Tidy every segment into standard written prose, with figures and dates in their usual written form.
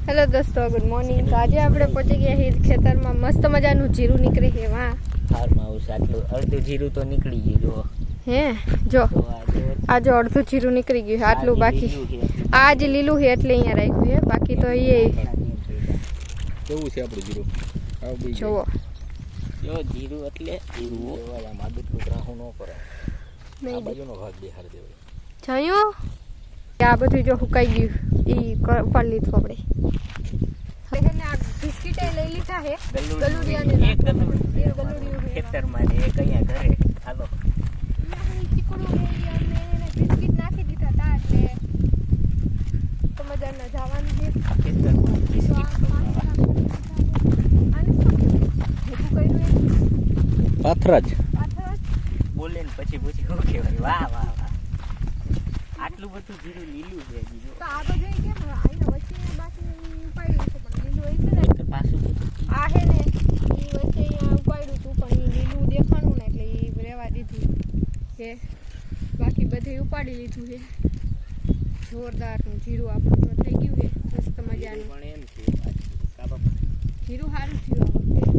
Hello दोस्तों, good morning. तो आज आप पहुंची गया है खेतर में। मस्त मजाનું જીરું નીકળી છે વાહ હારમાં ઉસ આટલું અડધું જીરું તો નીકળી ગયું જો હે જો આ જો અડધું જીરું નીકળી ગયું છે આટલું બાકી આજ લીલું છે એટલે અહીંયા રાખ્યું છે બાકી તો એ કેવું છે આપણું જીરું આવ બી જો જો જીરું એટલે જીરું એવા માદું ત્રાહું ન કરે આ નહીં બાજુનો ભાગ બિહાર દેવો જયું આ બધું જો હુકાઈ ગયું ઈ ઉપાડી લીધું આપણે આ બિસ્કિટ લઈ લીધા છે ગલુડિયાને એક ગલુડિયું ખેતરમાં ને એક અહીંયા ઘરે હાલો બિસ્કિટ નાખી દીધા હતા એટલે તો મજાના જવાનું છે ખેતરમાં પાથરાજ બોલે ને પછી પૂછી શું કહેવાય વાહ વાહ વાહ આટલું બધું જીરું લીલું છે જીરું તો આ બધું કેમ આઈનો વચ્ચે બાકી ઉપાડ્યું છે પણ લીલું હોય છે ને તો પાછું આ હે ને ઈ વચ્ચે અહીંયા ઉપાડ્યું હતું પણ ઈ લીલું દેખાણું ને એટલે ઈ રહેવા દીધું છે બાકી બધું ઉપાડી લીધું છે જોરદારનું જીરું આપણું થઈ ગયું છે મસ્ત મજાનું પણ એમ છે કાબા જીરું સારું થયું આ વખતે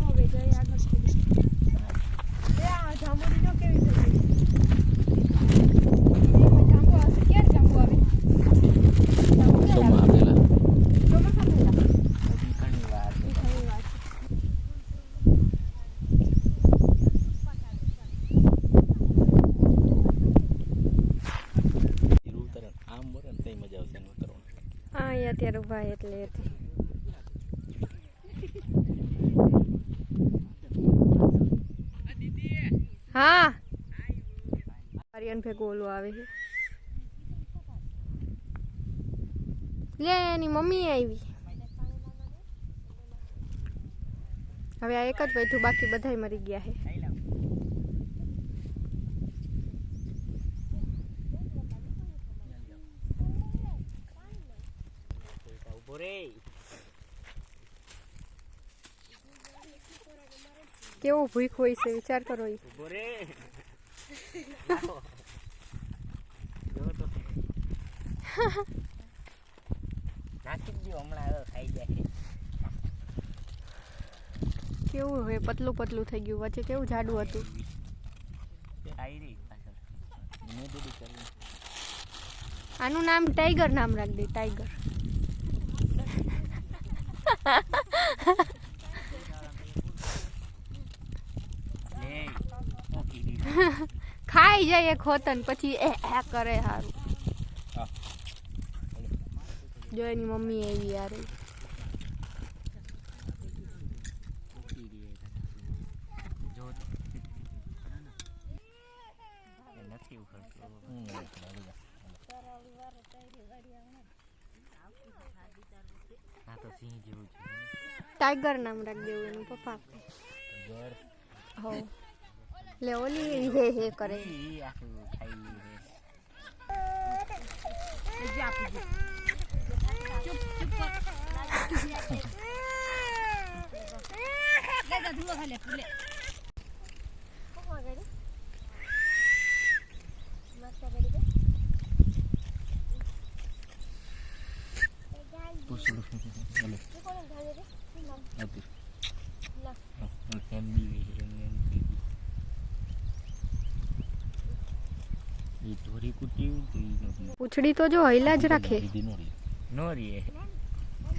હવે જઈ આગળ આ જાંબુડી જો કેવી થઈ ગઈ એમાં જાંબુ આવશે ક્યારે જાંબુ આવે સોમાં આપેલા ચોમાસા પહેલા હજી ઘણી વાર ઈ ઘણી વાત જીરું તરણ આમ મરે ને તઈ મજા આવશે એનું તરણ હા અહીંયા અત્યારે ઉભા એટલે હતી હા આર્યન ભેગું ઓલું આવે છે લે એની મમ્મી આવી હવે આ એક જ બેઠું બાકી બધાય મરી ગયા છે ઉભો રે કેવું ભૂખ હોય છે વિચાર કરો ઈ ઉભો રે જો તો નાખી દો હમણાં હવે ખાઈ જાય કેવું હોય પતલું પતલું થઈ ગયું વચ્ચે કેવું જાડું હતું ખાઈ રહી પાછળ મને બધું કરી આનું નામ ટાઈગર નામ રાખી દે ટાઈગર લે ઓકી દી ખાઈ જાય ખોતન પછી એ કરે સારું જો એની મમ્મી એવી યાર ઓકી દી જો તો એ નથી ઉખડતો આ તો સિંહ જેવું છે ટાઈગર નામ રાખી દેવું એનું પપ્પા હો લે ઓલી હે હે કરે ઈ આખું ખાઈ લે પૂછડી તો જો હૈલા જ રાખે નો રીએ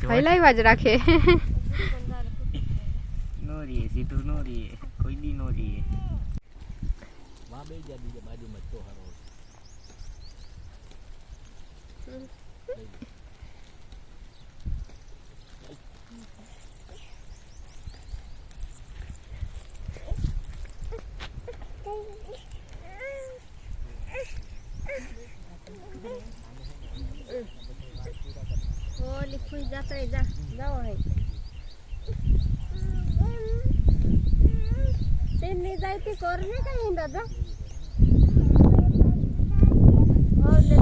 હૈલાવા જ રાખે નો રીએ સીધું નો રીએ કોઈ દી નો રીએ માં બે જા બીજા બાજુમાં તો હારો ઓલી ખુશ જાતા જા જાઓ હે તેની જાઈતી કરને કઈ દાદા ઓલે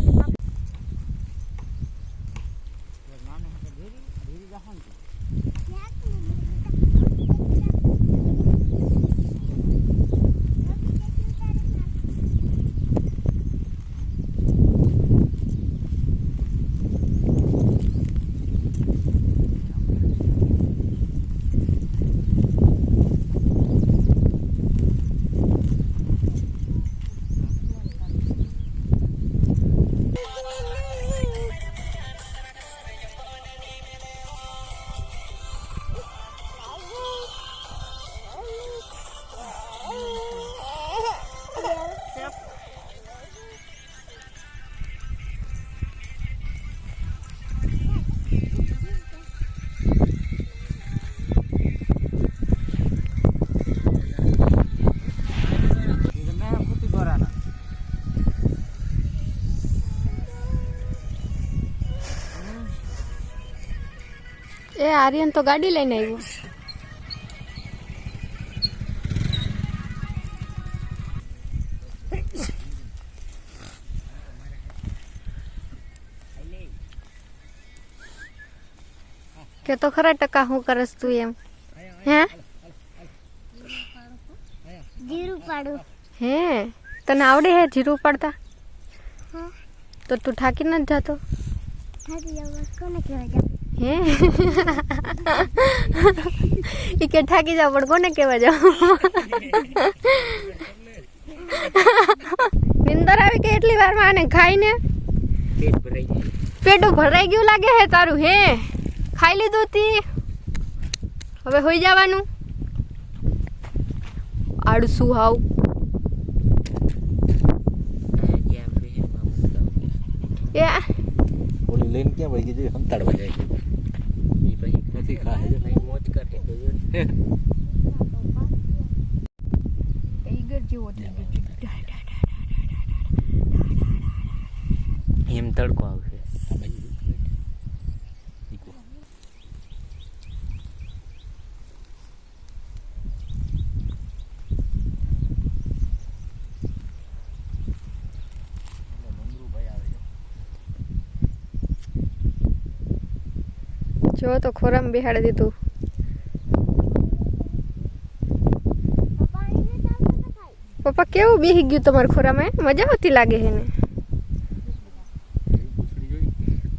એ આર્યન તો ગાડી લઈને આવ્યો. કે તો ખરા ટકા હું કરસ તું એમ? હે જીરું પાડું. હે તને આવડે હે જીરું પાડતા? તો તું થાકી નથી જાતો? થાકી જાવ કોને કહેવા જાવ? હે ઈ કે થાકી જાવ પણ કોને કહેવા જાવ? નિંદર આવી કે એટલી વારમાં આને ખાઈને પેટ ભરાઈ જાય. પેટું ભરાઈ ગયું લાગે હે તારું? હે ખાઈ લીધું તી? હવે હોઈ જવાનું? આળસુ હાવ. ત્યાં બહેનમાં મૂકતા હોય. એ ઓલી લઈને ક્યાં વહી ગઈ છે? સંતાડવા જાય છે. ઈ પછી નથી ખાય છે. નહીં મોજ કરે તો જો ને. ટાઈગર જેવો થઈ ગયો. એમ તડકો આવશે. આ બાજુ ઈકો. મંગરુભાઈ આવે છે. જો તો ખોરામ બેહાડી દીધું. પપ્પા એને ચાલતો તો ખાય. પપ્પા કેવું બેહી ગયું તમારા ખોરામાં? મજા આવતી લાગે છે ને? પૂછડી જોઈ?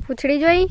પૂછડી જોઈ?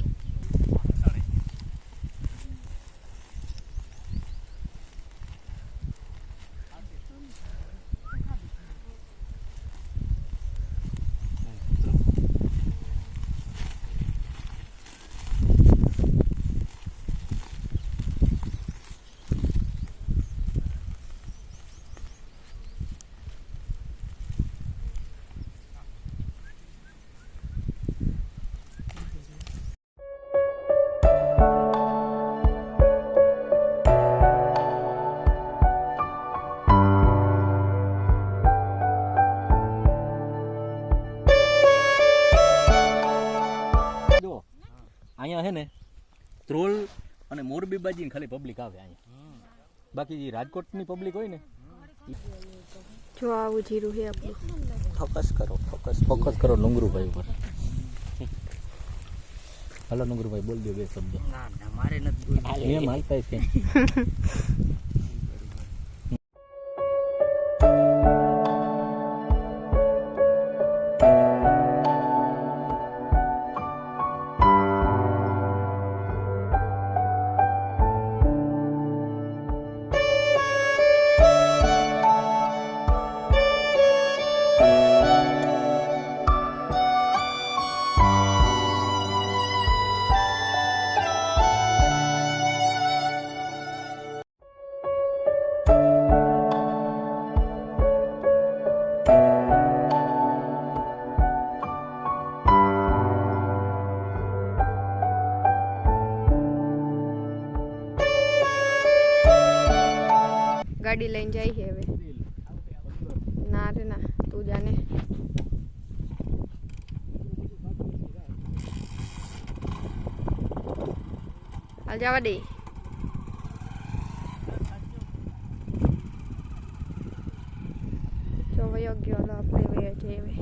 જો અહીંયા છે ને ત્રોલ અને મોરબી બાજીને ખાલી પબ્લિક આવે અહીંયા. બાકી જે રાજકોટની પબ્લિક હોય ને, જો આવું જીરું છે આપણું. ફોકસ કરો, ફોકસ કરો લુંગરુભાઈ ઉપર. હલો લુંગરુભાઈ, બોલ દો બે શબ્દ. ના ના મારે નથી બોલવું. એમ હાલતા છે. ગાડી લઈને જાય છે હવે. ના રે ના, તું જાને. હાલ જવા દે. જો વયો ગયો, આપણે વયો જઈએ હવે.